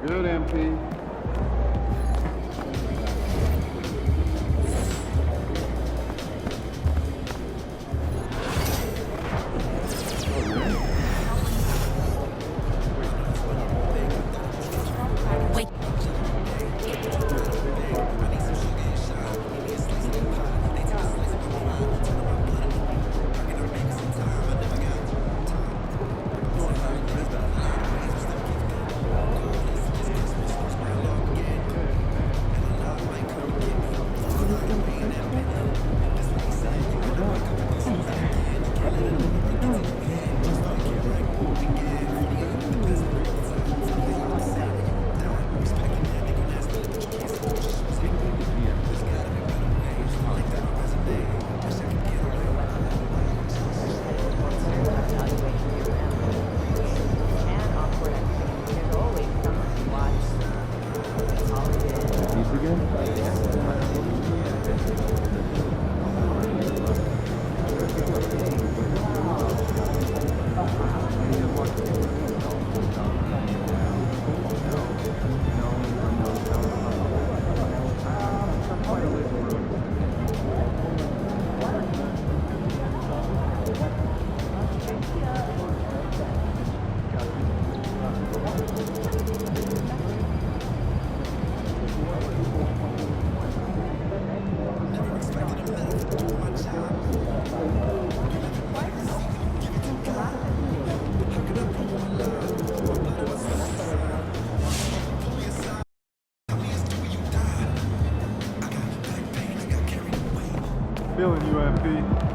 Good, MP. Feeling you, MP.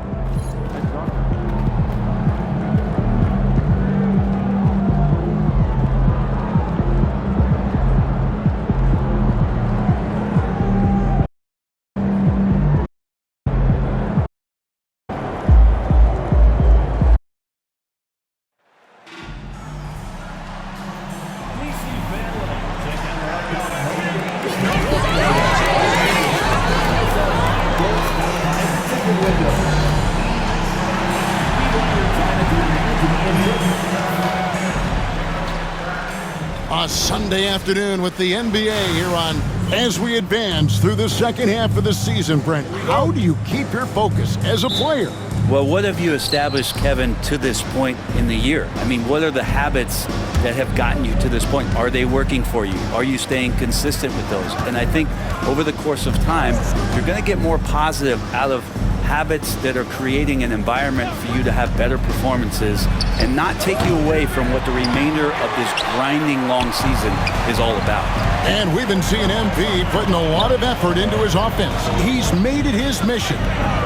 A Sunday afternoon with the NBA here on as we advance through the second half of the season. Brent, how do you keep your focus as a player? Well, what have you established, Kevin, to this point in the year? I mean, what are the habits that have gotten you to this point? Are they working for you? Are you staying consistent with those? And I think over the course of time, you're going to get more positive out of habits that are creating an environment for you to have better performances and not take you away from what the remainder of this grinding long season is all about. And we've been seeing MP putting a lot of effort into his offense. He's made it his mission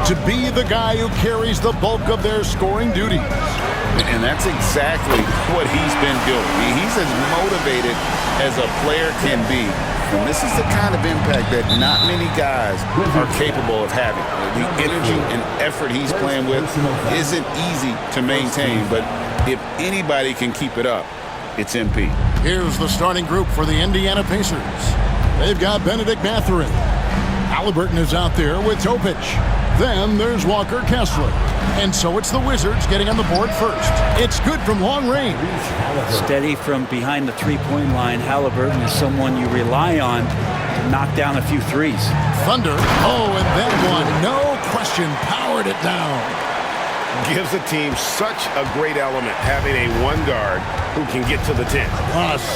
to be the guy who carries the bulk of their scoring duties. And that's exactly what he's been doing. He's as motivated as a player can be. And this is the kind of impact that not many guys are capable of having. The energy and effort he's playing with isn't easy to maintain, but if anybody can keep it up, it's MP. Here's the starting group for the Indiana Pacers. They've got Benedict Mathurin. Halliburton is out there with Topic. Then there's Walker Kessler. And so it's the Wizards getting on the board first. It's good from long range. Steady from behind the three-point line. Halliburton is someone you rely on to knock down a few threes. Thunder. Oh, and that one, no question, powered it down. Gives the team such a great element having a one guard who can get to the 10.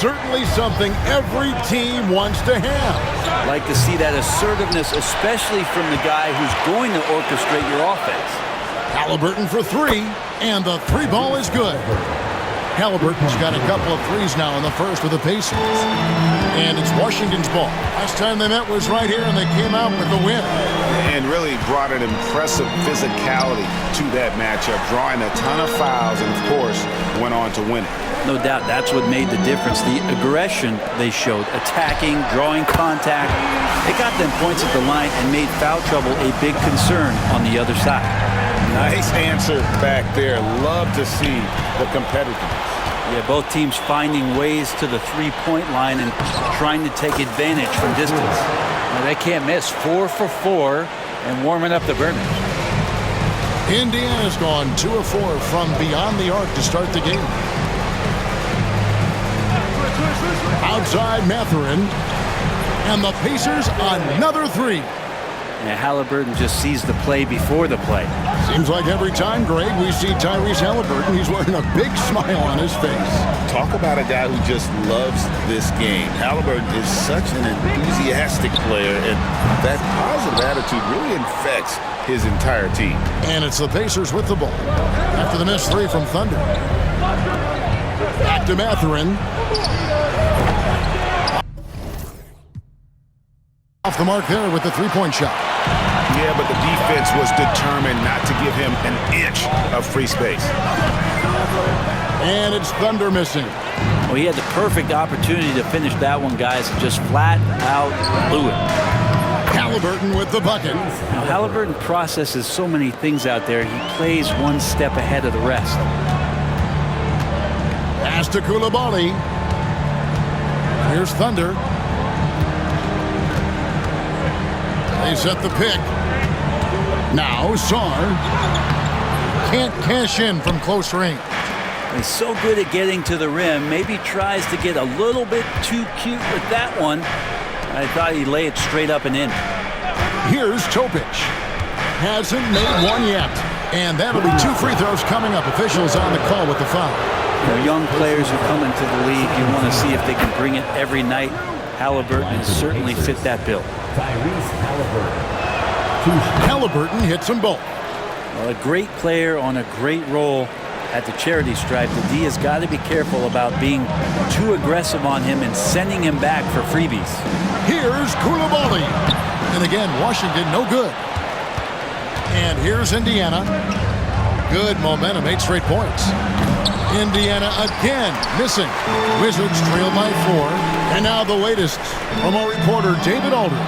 Certainly something every team wants to have. Like to see that assertiveness, especially from the guy who's going to orchestrate your offense. Halliburton for three, and the three ball is good. Halliburton's got a couple of threes now in the first with the Pacers. And it's Washington's ball. Last time they met was right here, and they came out with the win. And really brought an impressive physicality to that matchup, drawing a ton of fouls, and of course, went on to win it. No doubt that's what made the difference. The aggression they showed, attacking, drawing contact. It got them points at the line and made foul trouble a big concern on the other side. Nice answer back there. Love to see the competitiveness. Yeah, both teams finding ways to the three-point line and trying to take advantage from distance. Well, they can't miss. 4 for 4 and warming up the burners. Indiana's gone 2 of 4 from beyond the arc to start the game. Outside Mathurin. And the Pacers another three. And Halliburton just sees the play before the play. Seems like every time, Greg, we see Tyrese Halliburton, he's wearing a big smile on his face. Talk about a guy who just loves this game. Halliburton is such an enthusiastic player, and that positive attitude really infects his entire team. And it's the Pacers with the ball after the missed three from Thunder. Back to Mathurin. Off the mark there with the three-point shot. Yeah, but the defense was determined not to give him an inch of free space. And it's Thunder missing. Well, he had the perfect opportunity to finish that one, guys, and just flat out blew it. Halliburton with the bucket. Now, Halliburton processes so many things out there. He plays one step ahead of the rest. Pass to Coulibaly. Here's Thunder. They set the pick. Now Sarr can't cash in from close range. He's so good at getting to the rim. Maybe tries to get a little bit too cute with that one. I thought he'd lay it straight up and in. Here's Topic. Hasn't made one yet. And that'll be two free throws coming up. Officials on the call with the foul. You know, young players who come into the league, you want to see if they can bring it every night. Halliburton has certainly fit that bill. Halliburton hits them both. Well, a great player on a great role at the charity stripe. The D has got to be careful about being too aggressive on him and sending him back for freebies. Here's Coulibaly. And again, Washington no good. And here's Indiana. Good momentum, 8 straight points. Indiana again missing. Wizards trail by 4. And now the latest from our reporter, David Aldridge.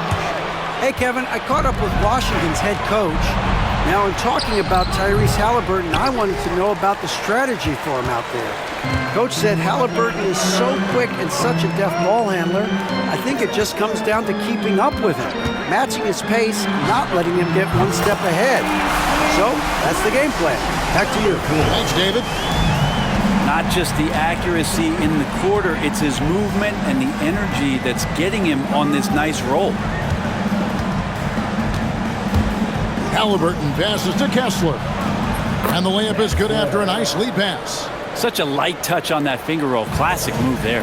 Hey, Kevin, I caught up with Washington's head coach. Now, in talking about Tyrese Halliburton, I wanted to know about the strategy for him out there. Coach said Halliburton is so quick and such a deft ball handler, I think it just comes down to keeping up with him, matching his pace, not letting him get one step ahead. So, that's the game plan. Back to you. Thanks, David. Not just the accuracy in the quarter, it's his movement and the energy that's getting him on this nice roll. Halliburton passes to Kessler. And the layup is good after a nice lead pass. Such a light touch on that finger roll. Classic move there.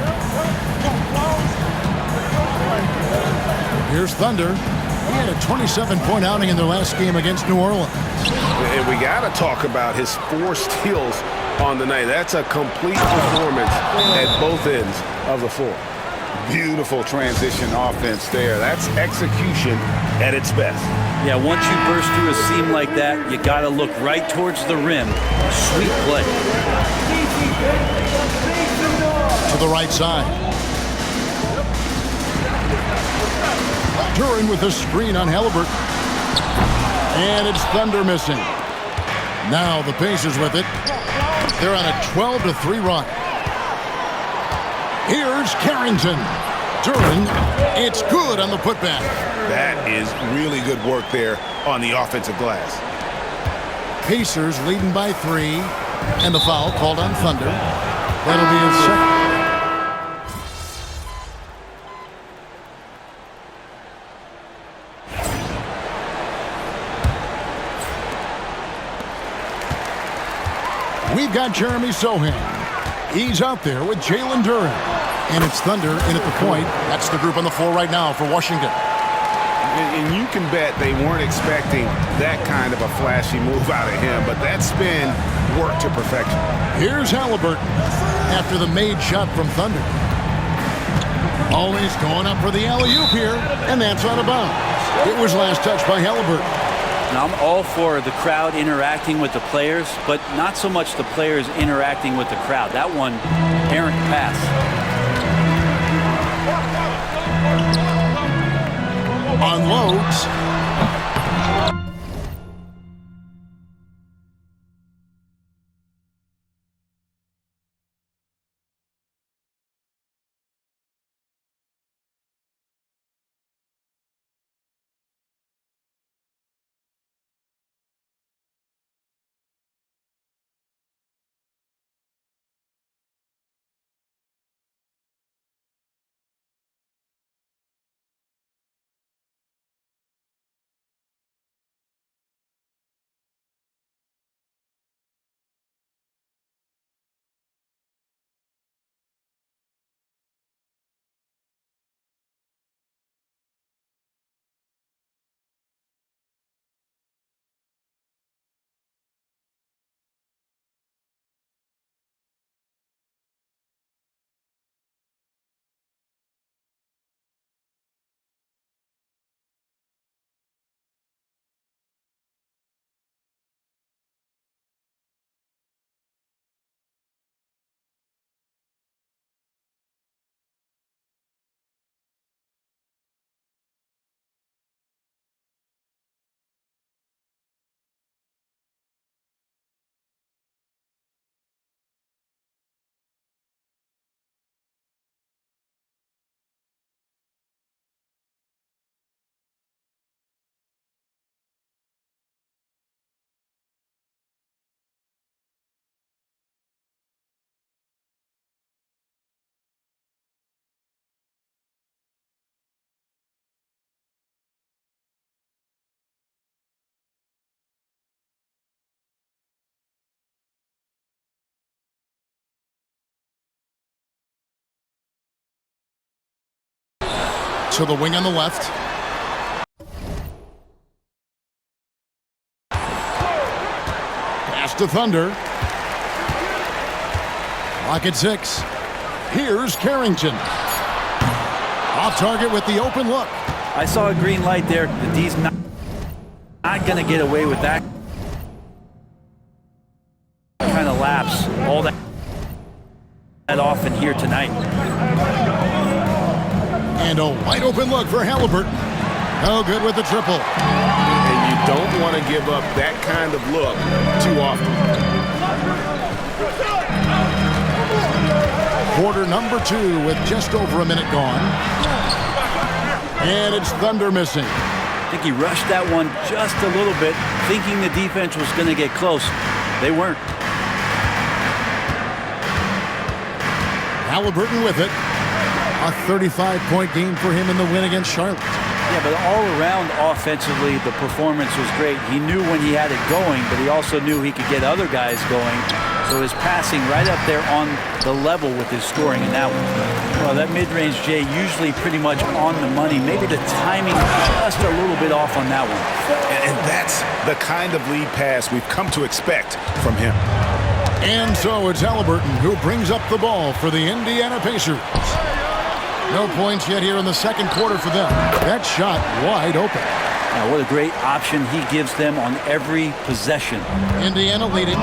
Here's Thunder. He had a 27-point outing in their last game against New Orleans. And we got to talk about his 4 steals on the night. That's a complete performance at both ends of the floor. Beautiful transition offense there. That's execution at its best. Yeah, once you burst through a seam like that, you got to look right towards the rim. Sweet play. To the right side. Duran with a screen on Halliburton. And it's Thunder missing. Now the Pacers with it. They're on a 12-3 run. Here's Carrington. Duran, it's good on the putback. That is really good work there on the offensive glass. Pacers leading by 3. And the foul called on Thunder. That'll be his second. We've got Jeremy Sohan. He's out there with Jalen Duran. And it's Thunder in at the point. That's the group on the floor right now for Washington. And you can bet they weren't expecting that kind of a flashy move out of him, but that spin worked to perfection. Here's Halliburton after the made shot from Thunder. Always going up for the alley-oop here, and that's out of bounds. It was last touched by Halliburton. Now, I'm all for the crowd interacting with the players, but not so much the players interacting with the crowd. That one, errant pass. Unloads. To the wing on the left. Pass to Thunder. Lock at 6. Here's Carrington. Off target with the open look. I saw a green light there. The D's not going to get away with that kind of lapse all that often here tonight. And a wide open look for Halliburton. No good with the triple. And you don't want to give up that kind of look too often. Quarter number 2 with just over a minute gone. And it's Thunder missing. I think he rushed that one just a little bit, thinking the defense was going to get close. They weren't. Halliburton with it. A 35-point game for him in the win against Charlotte. Yeah, but all around offensively, the performance was great. He knew when he had it going, but he also knew he could get other guys going. So his passing right up there on the level with his scoring in that one. Well, that mid-range, Jay, usually pretty much on the money. Maybe the timing just a little bit off on that one. And that's the kind of lead pass we've come to expect from him. And so it's Halliburton who brings up the ball for the Indiana Pacers. No points yet here in the second quarter for them. That shot wide open. Now, what a great option he gives them on every possession. Indiana leading.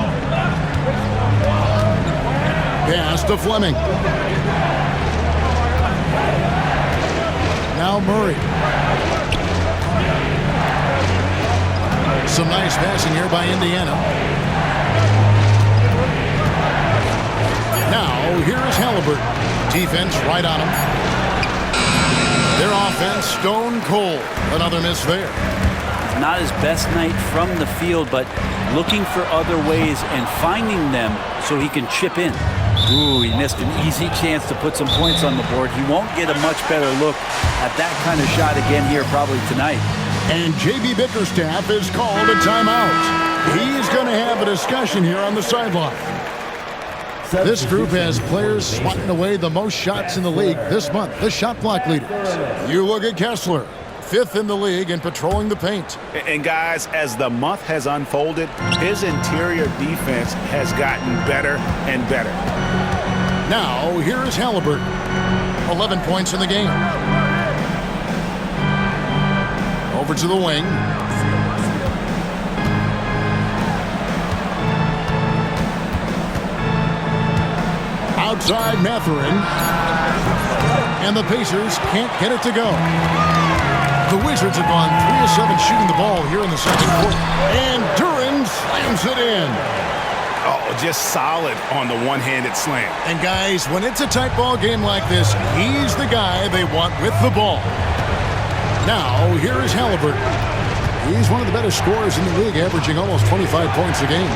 Pass to Fleming. Now Murray. Some nice passing here by Indiana. Now, here is Halliburton. Defense right on him. Their offense stone cold. Another miss there. Not his best night from the field, but looking for other ways and finding them so he can chip in. Ooh, he missed an easy chance to put some points on the board. He won't get a much better look at that kind of shot again here probably tonight. And J.B. Bickerstaff is called a timeout. He's going to have a discussion here on the sideline. This group has players swatting away the most shots in the league this month, the shot block leaders. You look at Kessler, 5th in the league and patrolling the paint. And guys, as the month has unfolded, his interior defense has gotten better and better. Now, here is Halliburton. 11 points in the game. Over to the wing. Outside Mathurin. And the Pacers can't get it to go. The Wizards have gone 3 of 7 shooting the ball here in the second quarter. And Duren slams it in. Oh, just solid on the one-handed slam. And guys, when it's a tight ball game like this, he's the guy they want with the ball. Now, here is Halliburton. He's one of the better scorers in the league, averaging almost 25 points a game.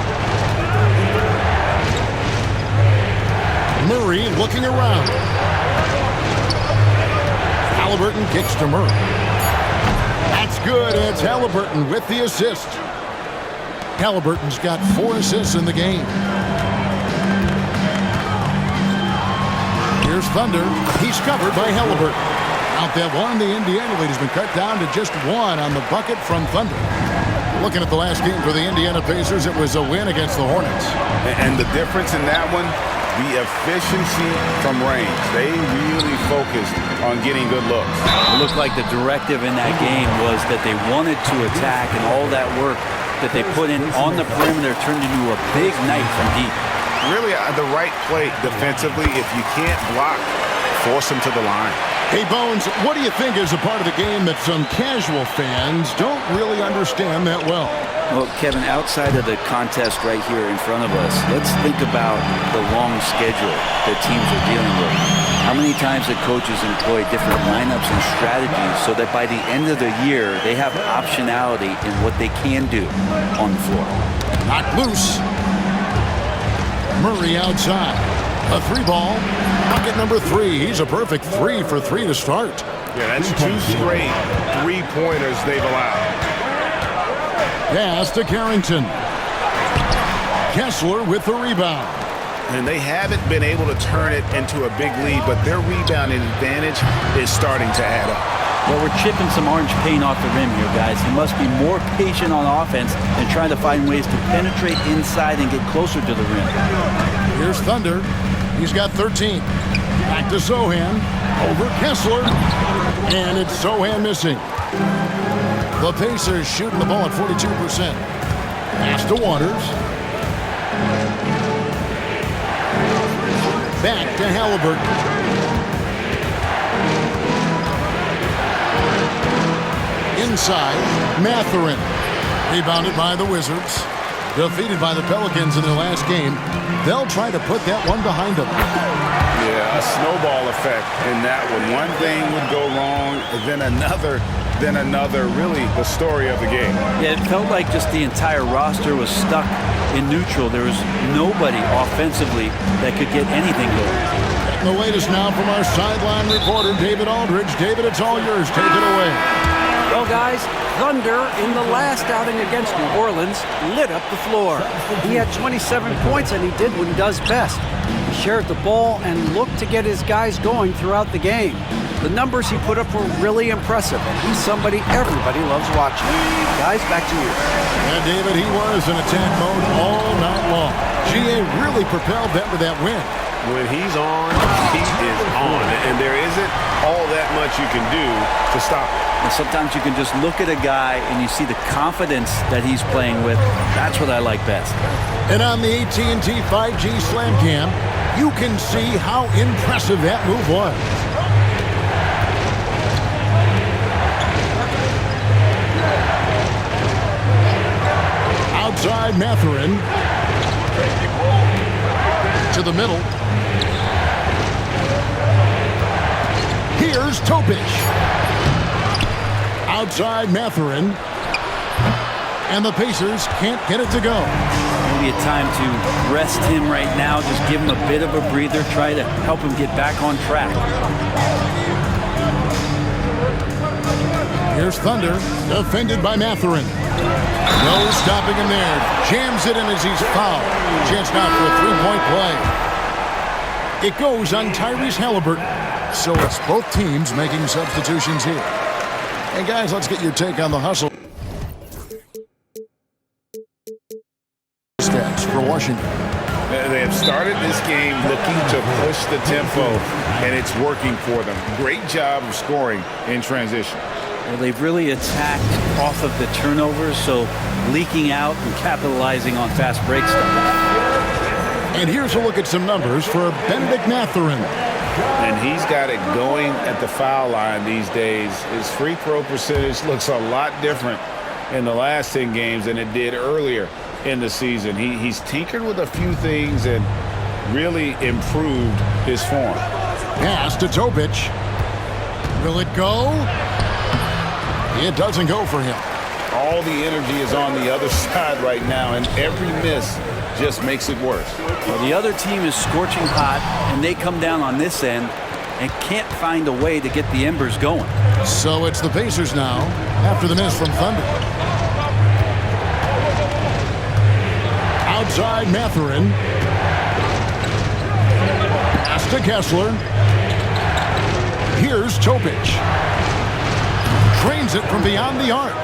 Murray looking around. Halliburton kicks to Murray. That's good. It's Halliburton with the assist. Halliburton's got 4 assists in the game. Here's Thunder. He's covered by Halliburton. Out that one, the Indiana lead has been cut down to just 1 on the bucket from Thunder. Looking at the last game for the Indiana Pacers, it was a win against the Hornets. And the difference in that one, the efficiency from range. They really focused on getting good looks. It looked like the directive in that game was that they wanted to attack, and all that work that they put in on the perimeter turned into a big night from deep. Really the right play defensively. If you can't block, force them to the line. Hey, Bones, what do you think is a part of the game that some casual fans don't really understand that well? Well, Kevin, outside of the contest right here in front of us, let's think about the long schedule that teams are dealing with. How many times the coaches employ different lineups and strategies so that by the end of the year, they have optionality in what they can do on the floor. Knocked loose. Murray outside. A 3-ball. Bucket number 3. He's a perfect 3 for 3 to start. Yeah, that's 2 straight 3-pointers they've allowed. Pass to Carrington. Kessler with the rebound. And they haven't been able to turn it into a big lead, but their rebounding advantage is starting to add up. Well, we're chipping some orange paint off the rim here, guys. He must be more patient on offense and trying to find ways to penetrate inside and get closer to the rim. Here's Thunder. He's got 13. Back to Sochan. Over Kessler. And it's Sochan missing. The Pacers shooting the ball at 42%. Pass to Waters. Back to Halliburton. Inside, Mathurin. Rebounded by the Wizards. Defeated by the Pelicans in their last game. They'll try to put that one behind them. Yeah, a snowball effect in that one. One thing would go wrong, then another. Really the story of the game. Yeah, it felt like just the entire roster was stuck in neutral. There was nobody offensively that could get anything going. And the latest now from our sideline reporter, David Aldridge. David, it's all yours. Take it away. Well, guys, Thunder in the last outing against New Orleans lit up the floor. He had 27 points, and he did what he does best. He shared the ball and looked to get his guys going throughout the game. The numbers he put up were really impressive, and he's somebody everybody loves watching. Guys, back to you. And David, he was in attack mode all night long. GA really propelled them to that win. When he's on, he is on, and there isn't all that much you can do to stop him. And sometimes you can just look at a guy and you see the confidence that he's playing with. That's what I like best. And on the AT&T 5G Slam Cam, you can see how impressive that move was. Outside Mathurin. To the middle. Here's Topic. Outside Mathurin. And the Pacers can't get it to go. Maybe a time to rest him right now. Just give him a bit of a breather. Try to help him get back on track. Here's Thunder. Defended by Mathurin. No stopping him there. Jams it in as he's fouled. Chance now for a three-point play. It goes on Tyrese Halliburton. So it's both teams making substitutions here. Hey, guys, let's get your take on the hustle. Stats for Washington. They have started this game looking to push the tempo, and it's working for them. Great job of scoring in transition. Well, they've really attacked off of the turnovers, so leaking out and capitalizing on fast break stuff. And here's a look at some numbers for Bennedict Mathurin. And he's got it going at the foul line these days. His free throw percentage looks a lot different in the last 10 games than it did earlier in the season. He's tinkered with a few things and really improved his form. Pass to Topic. Will it go? It doesn't go for him. All the energy is on the other side right now, and every miss just makes it worse. Well, the other team is scorching hot, and they come down on this end and can't find a way to get the embers going. So it's the Pacers now after the miss from Thunder. Outside Mathurin. Pass to Kessler. Here's Topic. Trains it from beyond the arc.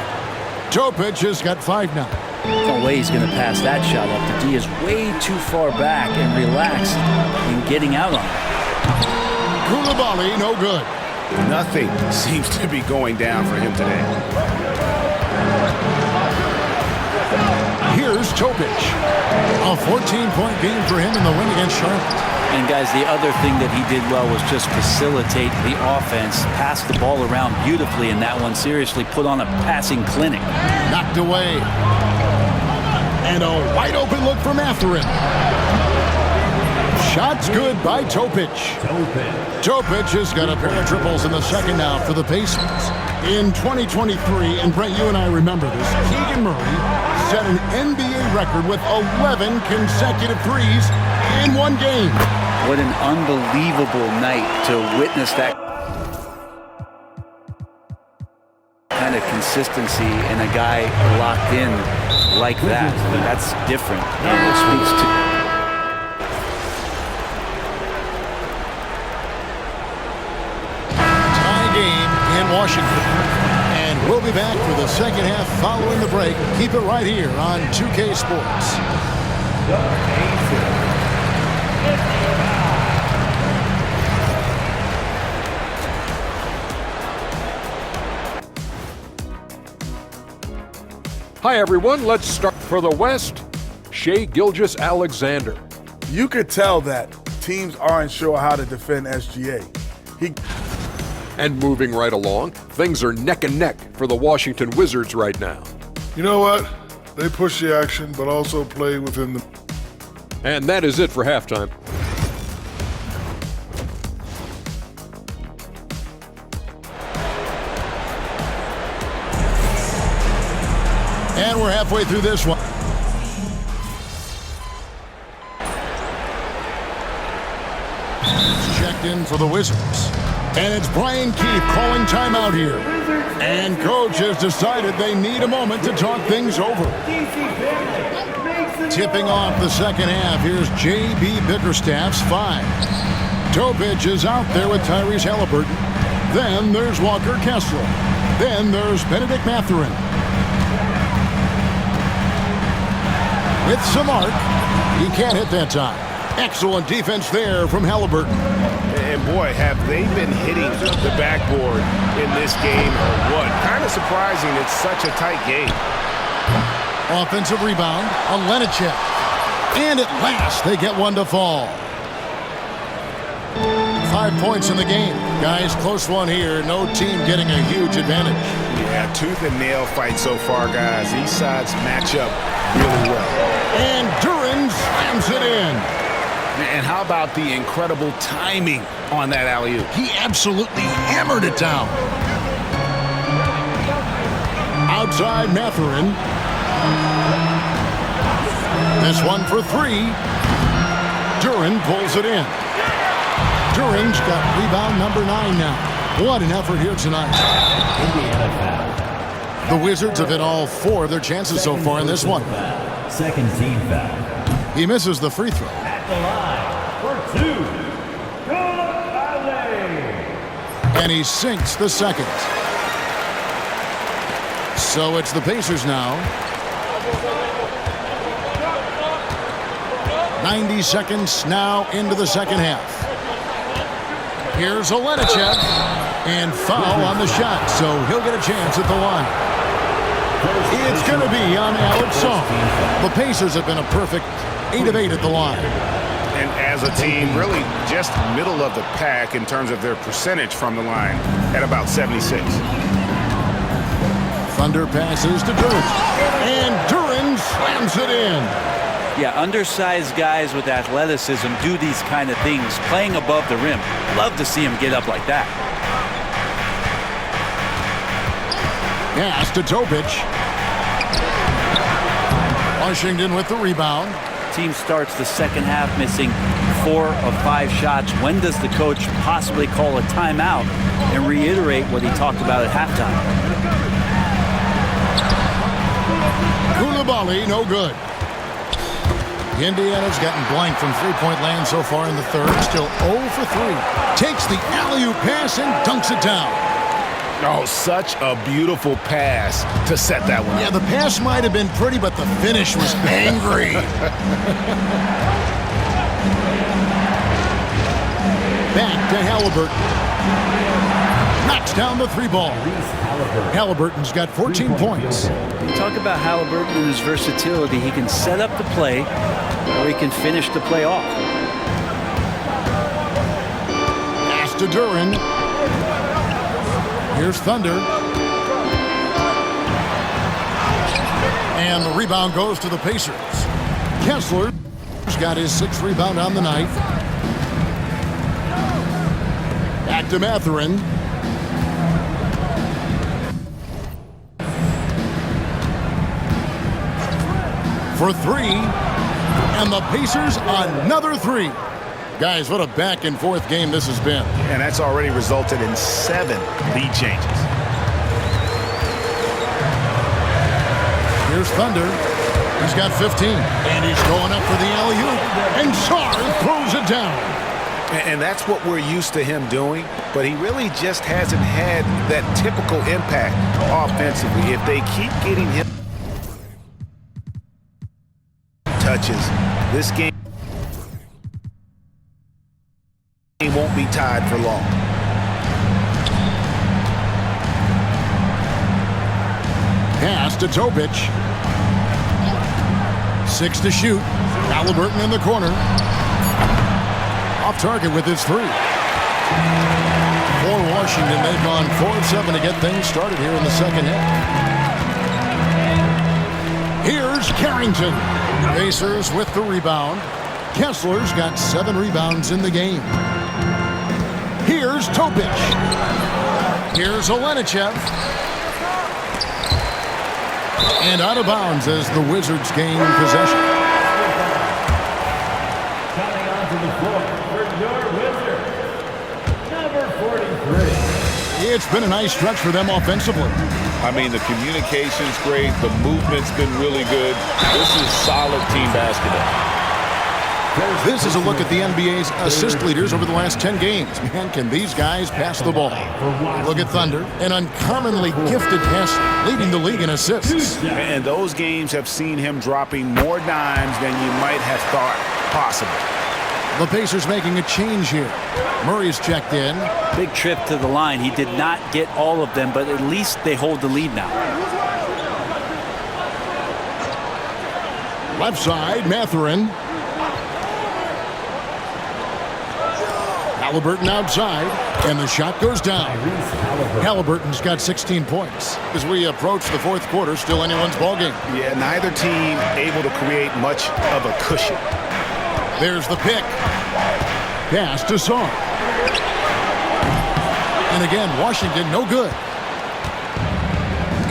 Topic has got 5 now. No way he's going to pass that shot up. The D is way too far back and relaxed in getting out on it. Koulibaly, no good. Nothing seems to be going down for him today. Here's Topic. A 14-point game for him in the win against Charlotte. And guys, the other thing that he did well was just facilitate the offense, pass the ball around beautifully in that one. Seriously, put on a passing clinic. Knocked away. And a wide open look for Mathurin. Shot's good by Topic. Topic has got a pair of triples in the second now for the Pacers. In 2023, and Brent, you and I remember this, Keegan Murray set an NBA record with 11 consecutive threes in one game. What an unbelievable night to witness that kind of consistency and a guy locked in like that. I mean, that's different. And it speaks to Washington. And we'll be back for the second half following the break. Keep it right here on 2K Sports. Hi, everyone. Let's start for the West. Shai Gilgeous-Alexander. You could tell that teams aren't sure how to defend SGA. And moving right along, things are neck and neck for the Washington Wizards right now. You know what? They push the action, but also play within the... And that is it for halftime. And we're halfway through this one. Checked in for the Wizards. And it's Brian Keefe calling timeout here. And coach has decided they need a moment to talk things over. Tipping off the second half, here's J.B. Bickerstaff's 5. Topic is out there with Tyrese Halliburton. Then there's Walker Kessler. Then there's Benedict Mathurin. With some arc, he can't hit that time. Excellent defense there from Halliburton. And boy, have they been hitting the backboard in this game or what? Kind of surprising it's such a tight game. Offensive rebound on Lenachek. And at last, they get one to fall. 5 points in the game. Guys, close one here. No team getting a huge advantage. Yeah, tooth and nail fight so far, guys. These sides match up really well. And Duren slams it in. And how about the incredible timing on that alley-oop? He absolutely hammered it down. Outside Mathurin. This one for 3. Duren pulls it in. Duren's got rebound number 9 now. What an effort here tonight. The Wizards have hit all 4 of their chances so far in this one. Second team foul. He misses the free throw. At the line for 2. And he sinks the second. So it's the Pacers now. 90 seconds now into the second half. Here's Olenechev, and foul on the shot, so he'll get a chance at the line. It's going to be on Alex Song. The Pacers have been a perfect 8 of 8 at the line. And as a team, really just middle of the pack in terms of their percentage from the line at about 76. Thunder passes to Duren, and Duren slams it in. Yeah, undersized guys with athleticism do these kind of things, playing above the rim. Love to see him get up like that. Pass to Topic. Washington with the rebound. Team starts the second half missing 4 of 5 shots. When does the coach possibly call a timeout and reiterate what he talked about at halftime? Coulibaly, no good. Indiana's gotten blank from three-point land so far in the third. Still 0 for 3. Takes the alley-oop pass and dunks it down. Oh, such a beautiful pass to set that one. Yeah, the pass might have been pretty, but the finish was angry. Back to Halliburton. Knocks down the 3-ball. Halliburton's got 14 points. You talk about Halliburton and his versatility. He can set up the play, or he can finish the play off. Pass to Duren. Here's Thunder. And the rebound goes to the Pacers. Kessler's got his 6th rebound on the night. Back to Mathurin. For 3. And the Pacers another 3. Guys, what a back-and-forth game this has been. And that's already resulted in 7 lead changes. Here's Thunder. He's got 15. And he's going up for the alley-oop. And Sarr throws it down. And that's what we're used to him doing, but he really just hasn't had that typical impact offensively. If they keep getting him touches, this game won't be tied for long. Pass to Topic. 6 to shoot. Halliburton in the corner. Off target with his 3. For Washington, they've gone 4 of 7 to get things started here in the second half. Here's Carrington. Pacers with the rebound. Kessler's got 7 rebounds in the game. Here's Topic. Here's Olenichev. And out of bounds as the Wizards gain possession. Coming onto the floor for your Wizards, number 43. It's been a nice stretch for them offensively. I mean, the communication's great. The movement's been really good. This is solid team basketball. This is a look at the NBA's assist leaders over the last 10 games. Man, can these guys pass the ball? Look at Thunder, an uncommonly gifted passer, leading the league in assists. And those games have seen him dropping more dimes than you might have thought possible. The Pacers making a change here. Murray's checked in. Big trip to the line. He did not get all of them, but at least they hold the lead now. Left side, Mathurin. Halliburton outside, and the shot goes down. Halliburton's got 16 points. As we approach the fourth quarter, still anyone's ballgame. Yeah, neither team able to create much of a cushion. There's the pick. Pass to Sarr. And again, Washington, no good.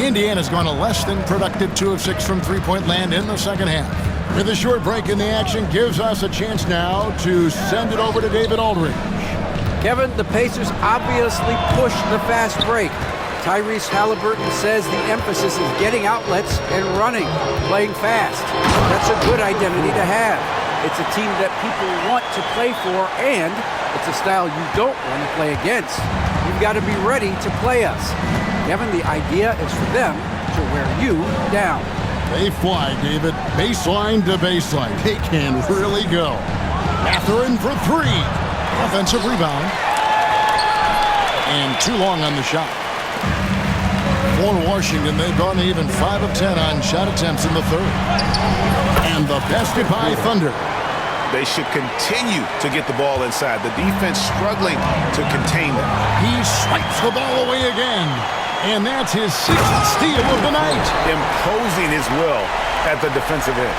Indiana's gone a less than productive 2 of 6 from three-point land in the second half. With a short break in the action, gives us a chance now to send it over to David Aldridge. Kevin, the Pacers obviously pushed the fast break. Tyrese Halliburton says the emphasis is getting outlets and running, playing fast. That's a good identity to have. It's a team that people want to play for, and it's a style you don't want to play against. You've got to be ready to play us. Kevin, the idea is for them to wear you down. They fly, David. Baseline to baseline. They can really go. Mathurin for 3. Offensive rebound. And too long on the shot. For Washington, they've gone even 5 of 10 on shot attempts in the third. And the basket by Thunder. They should continue to get the ball inside. The defense struggling to contain them. He swipes the ball away again. And that's his 6th steal of the night. Imposing his will at the defensive end.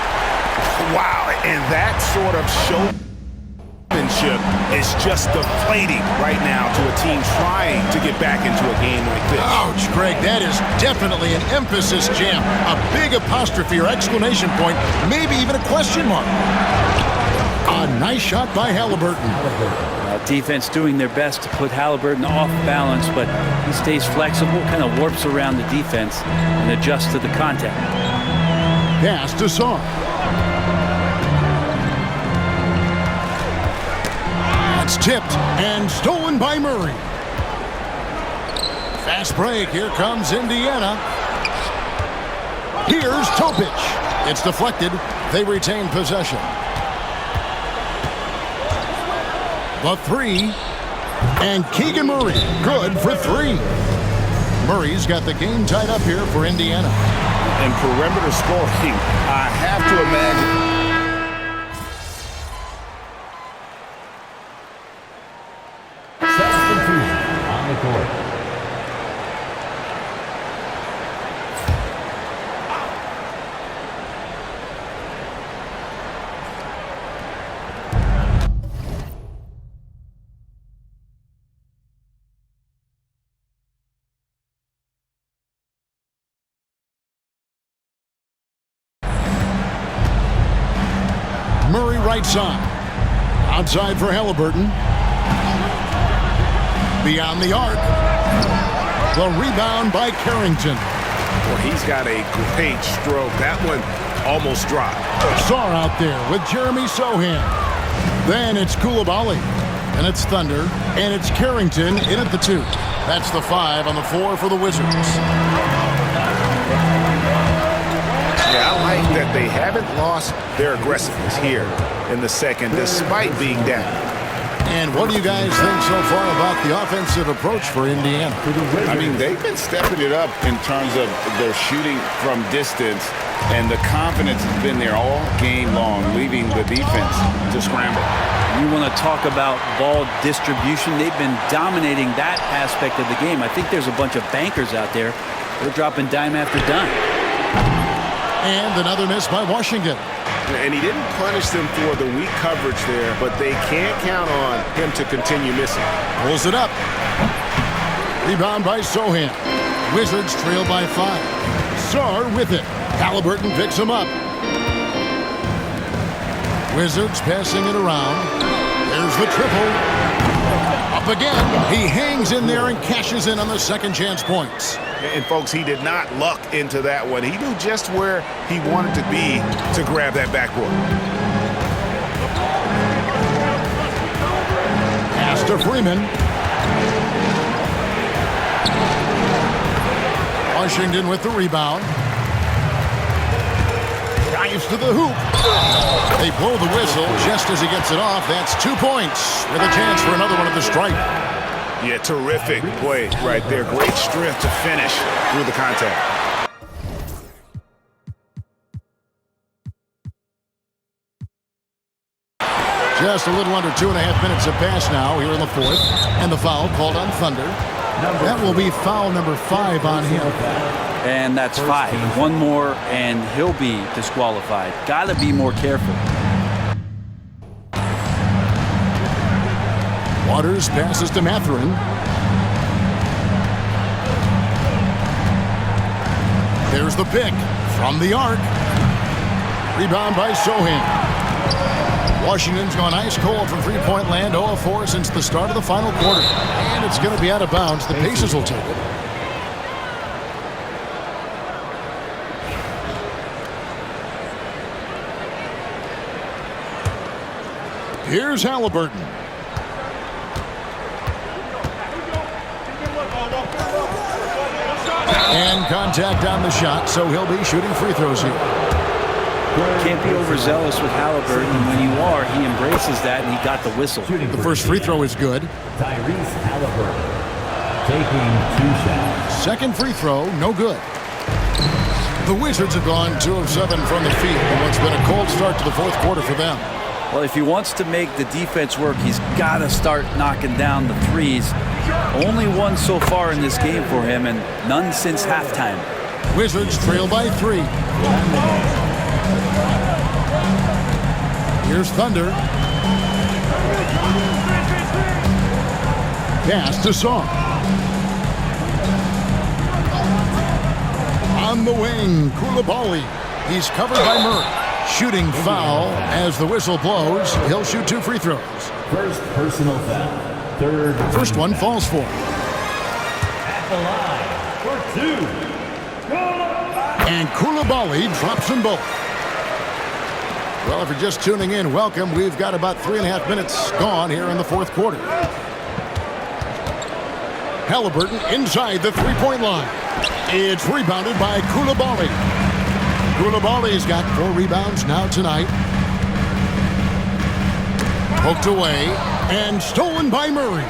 Wow, and that sort of showmanship is just deflating right now to a team trying to get back into a game like this. Ouch, Greg, that is definitely an emphasis jam. A big apostrophe or exclamation point, maybe even a question mark. A nice shot by Halliburton. Defense doing their best to put Halliburton off balance, but he stays flexible, kind of warps around the defense and adjusts to the contact. Pass to Sarr. That's tipped and stolen by Murray. Fast break. Here comes Indiana. Here's Topic. It's deflected. They retain possession. The 3, and Keegan Murray, good for 3. Murray's got the game tied up here for Indiana. And perimeter scoring, I have to imagine. Substitution on the court. Murray right side. Outside for Halliburton. Beyond the arc. The rebound by Carrington. Well, he's got a great stroke. That one almost dropped. Sarr out there with Jeremy Sohan. Then it's Coulibaly. And it's Thunder, and it's Carrington in at the 2. That's the 5 on the 4 for the Wizards. Yeah, I like that they haven't lost their aggressiveness here in the second, despite being down. And what do you guys think so far about the offensive approach for Indiana? I mean, they've been stepping it up in terms of their shooting from distance, and the confidence has been there all game long, leaving the defense to scramble. You want to talk about ball distribution. They've been dominating that aspect of the game. I think there's a bunch of bankers out there. They're dropping dime after dime. And another miss by Washington. And he didn't punish them for the weak coverage there, but they can't count on him to continue missing. Pulls it up. Rebound by Sohan. Wizards trail by 5. Sarr with it. Halliburton picks him up. Wizards passing it around. There's the triple. Up again. He hangs in there and cashes in on the second chance points. And, folks, he did not luck into that one. He knew just where he wanted to be to grab that backboard. Pass to Freeman. Washington with the rebound. Drives to the hoop. They blow the whistle just as he gets it off. That's 2 points with a chance for another one at the stripe. Yeah, terrific play right there. Great strength to finish through the contact. Just a little under 2.5 minutes have passed now here in the 4th. And the foul called on Thunder. That will be foul number 5 on him. And that's 5. One more, and he'll be disqualified. Got to be more careful. Waters passes to Mathurin. There's the pick from the arc. Rebound by Sohan. Washington's gone ice cold from three-point land, 0 of 4 since the start of the final quarter. And it's going to be out of bounds. The Pacers will take it. Here's Halliburton. And contact on the shot, so he'll be shooting free throws here. Can't be overzealous with Halliburton. When you are, he embraces that, and he got the whistle. The first free throw is good. Tyrese Halliburton taking 2 shots. Second free throw, no good. The Wizards have gone 2 of 7 from the field in what's been a cold start to the 4th quarter for them. Well, if he wants to make the defense work, he's got to start knocking down the threes. Only one so far in this game for him, and none since halftime. Wizards trail by 3. Here's Thunder. Pass to Song. On the wing, Koulibaly. He's covered by Murray. Shooting foul as the whistle blows. He'll shoot 2 free throws. First personal foul. Third. First one falls for him. At the line for 2. And Koulibaly drops them both. Well, if you're just tuning in, welcome. We've got about 3.5 minutes gone here in the 4th quarter. Halliburton inside the three-point line. It's rebounded by Koulibaly. Koulibaly's got 4 rebounds now tonight. Poked away and stolen by Murray.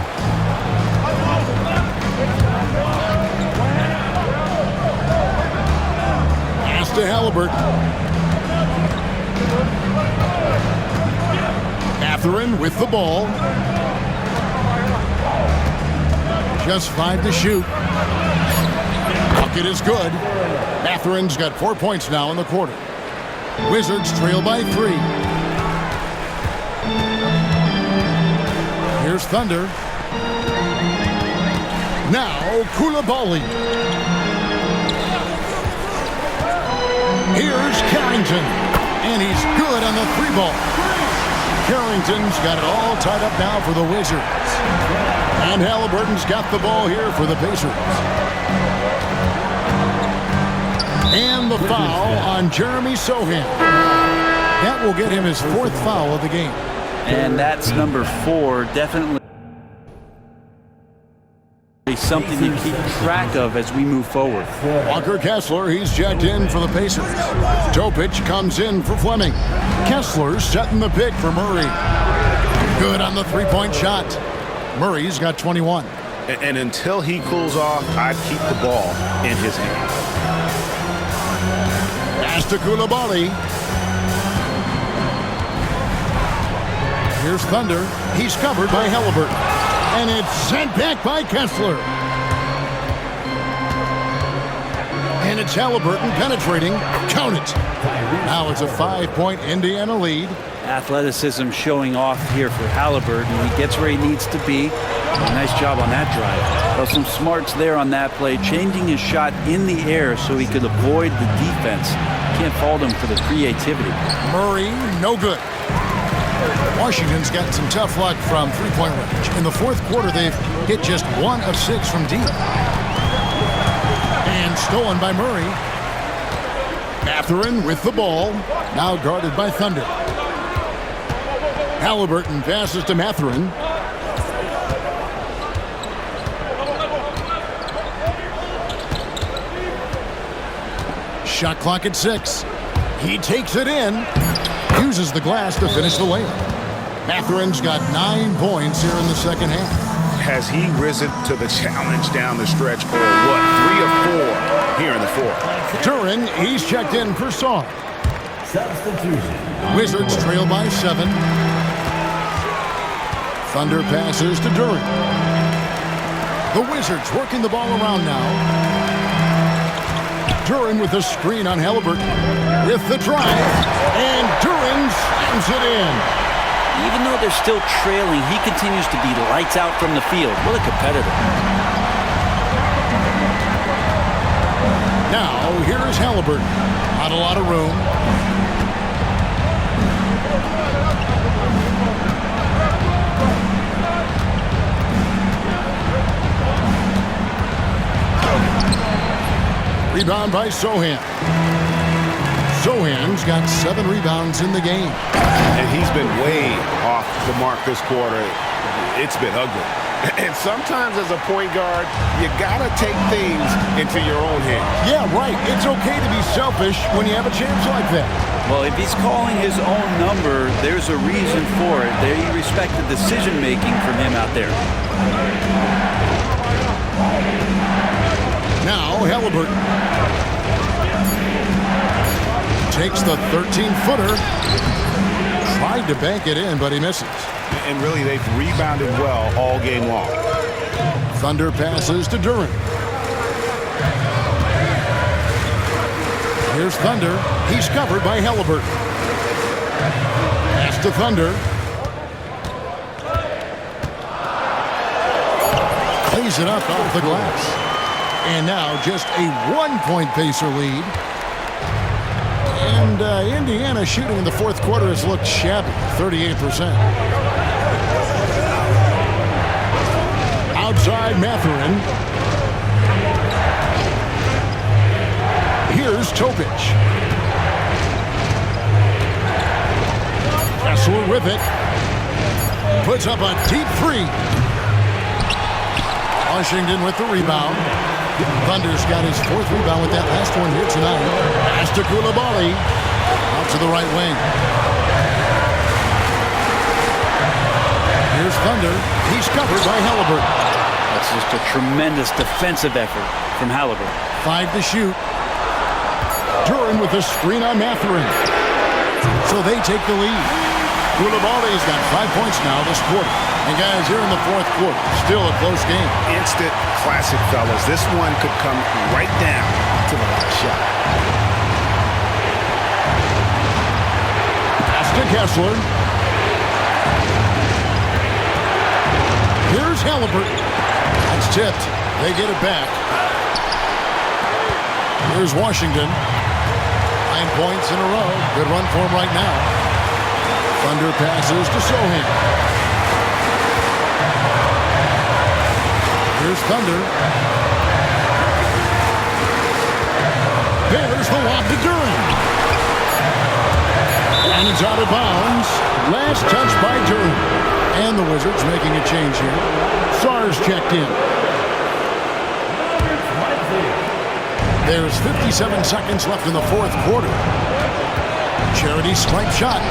Pass to Halliburton. Mathurin with the ball. Just 5 to shoot. Bucket is good. Mathurin's got 4 points now in the quarter. Wizards trail by 3. Here's Thunder. Now Koulibaly. Here's Carrington. And he's good on the 3-ball. Carrington's got it all tied up now for the Wizards. And Halliburton's got the ball here for the Pacers. And the foul on Jeremy Sohan. That will get him his 4th foul of the game. And that's number 4, definitely something to keep track of as we move forward. Walker Kessler, he's checked in for the Pacers. Topic comes in for Fleming. Kessler's setting the pick for Murray. Good on the three-point shot. Murray's got 21. And until he cools off, I'd keep the ball in his hands. Pass to Coulibaly. Here's Thunder. He's covered by Halliburton. And it's sent back by Kessler. And it's Halliburton penetrating. Count it. Now it's a 5-point Indiana lead. Athleticism showing off here for Halliburton. He gets where he needs to be. Nice job on that drive. Well, some smarts there on that play, changing his shot in the air so he could avoid the defense. Can't fault him for the creativity. Murray, no good. Washington's gotten some tough luck from three-point range. In the fourth quarter, they've hit just 1 of 6 from deep. And stolen by Murray. Mathurin with the ball, now guarded by Thunder. Halliburton passes to Mathurin. Shot clock at 6. He takes it in. Uses the glass to finish the layup. Mathurin's got 9 points here in the second half. Has he risen to the challenge down the stretch, or what? 3 of 4 here in the fourth. Duren, he's checked in for Song. Substitution. Wizards trail by 7. Thunder passes to Duren. The Wizards working the ball around now. Duren with a screen on Halliburton. With the drive. And Duren slams it in. Even though they're still trailing, he continues to be lights out from the field. What a competitor. Now, here is Halliburton. Not a lot of room. Rebound by Sohan. Sohan's got 7 rebounds in the game. And he's been way off the mark this quarter. It's been ugly. And sometimes as a point guard, you got to take things into your own hands. Yeah, right. It's okay to be selfish when you have a chance like that. Well, if he's calling his own number, there's a reason for it. They respect the decision-making from him out there. Now, Halliburton takes the 13-footer. Tried to bank it in, but he misses. And really, they've rebounded well all game long. Thunder passes to Duren. Here's Thunder. He's covered by Halliburton. Pass to Thunder. Plays it up off the glass. And now just a 1-point Pacer lead. And Indiana shooting in the fourth quarter has looked shabby, 38%. Outside Mathurin. Here's Topic. Kessler with it. Puts up a deep 3. Washington with the rebound. Thunder's got his 4th rebound with that last one here tonight. Pass to Coulibaly. Out to the right wing. Here's Thunder. He's covered by Halliburton. That's just a tremendous defensive effort from Halliburton. 5 to shoot. Duren with a screen on Mathurin. So they take the lead. Coulibaly's got 5 points now this quarter. And guys, here in the fourth quarter, still a close game. Instant classic, fellas. This one could come right down to the last shot. Pass to Kessler. Here's Halliburton. That's tipped. They get it back. Here's Washington. 9 points in a row. Good run for him right now. Thunder passes to Sohan. Here's Thunder. There's the lob to Duren. And it's out of bounds. Last touch by Drew. And the Wizards making a change here. Sars checked in. There's 57 seconds left in the fourth quarter. Charity stripe shot.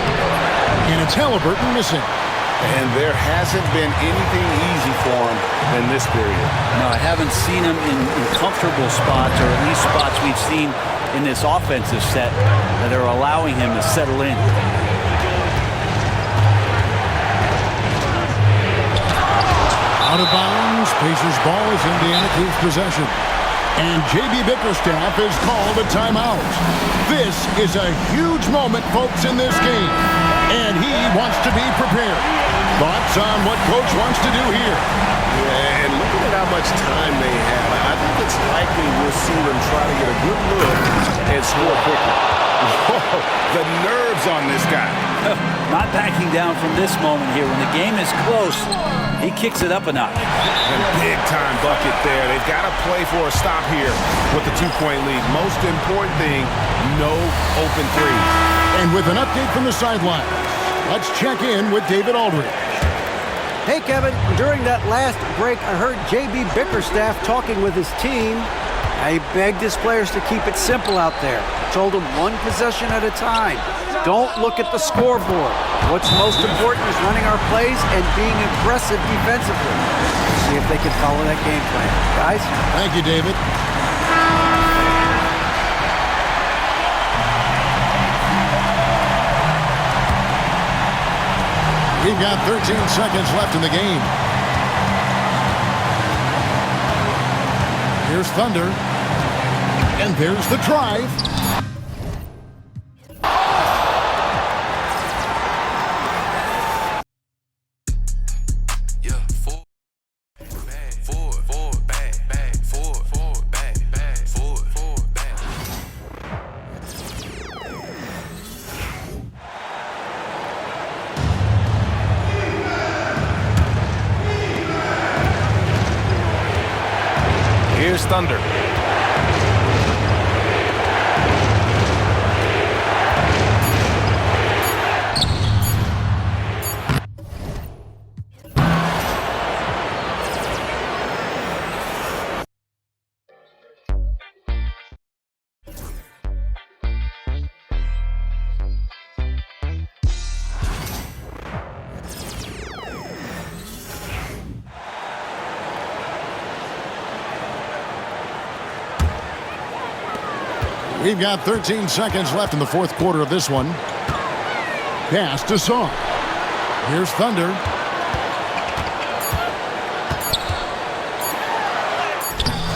And it's Halliburton missing. And there hasn't been anything easy for him in this period. No, I haven't seen him in comfortable spots, or at least spots we've seen in this offensive set that are allowing him to settle in. Out of bounds. Pacers ball as Indiana keeps possession. And J.B. Bickerstaff is called a timeout. This is a huge moment, folks, in this game. And he wants to be prepared. Thoughts on what Coach wants to do here? Yeah, and looking at how much time they have, I think it's likely we'll see them try to get a good look and score quickly. Whoa, the nerves on this guy. Not backing down from this moment here. When the game is close, he kicks it up a notch. And big-time bucket there. They've got to play for a stop here with the two-point lead. Most important thing, no open threes. And with an update from the sideline, let's check in with David Aldridge. Hey, Kevin, during that last break, I heard J.B. Bickerstaff talking with his team. He begged his players to keep it simple out there. Told them one possession at a time. Don't look at the scoreboard. What's most important is running our plays and being aggressive defensively. See if they can follow that game plan. Guys? Thank you, David. We've got 13 seconds left in the game. Here's Thunder. And there's the drive. Here's Thunder. We've got 13 seconds left in the fourth quarter of this one. Pass to Song. Here's Thunder.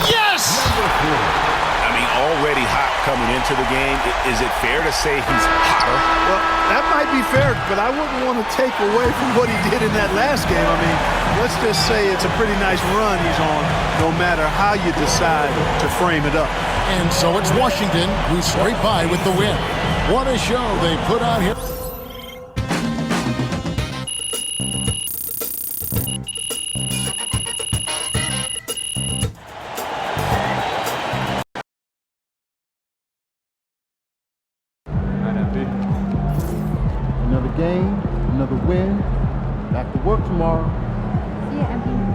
Yes! I mean, already hot coming into the game. Is it fair to say he's hotter? Well, that might be fair, but I wouldn't want to take away from what he did in that last game. I mean, let's just say it's a pretty nice run he's on, no matter how you decide to frame it up. And so it's Washington who scrape by with the win. What a show they put on here. Another game, another win. Back to work tomorrow. See ya, MP.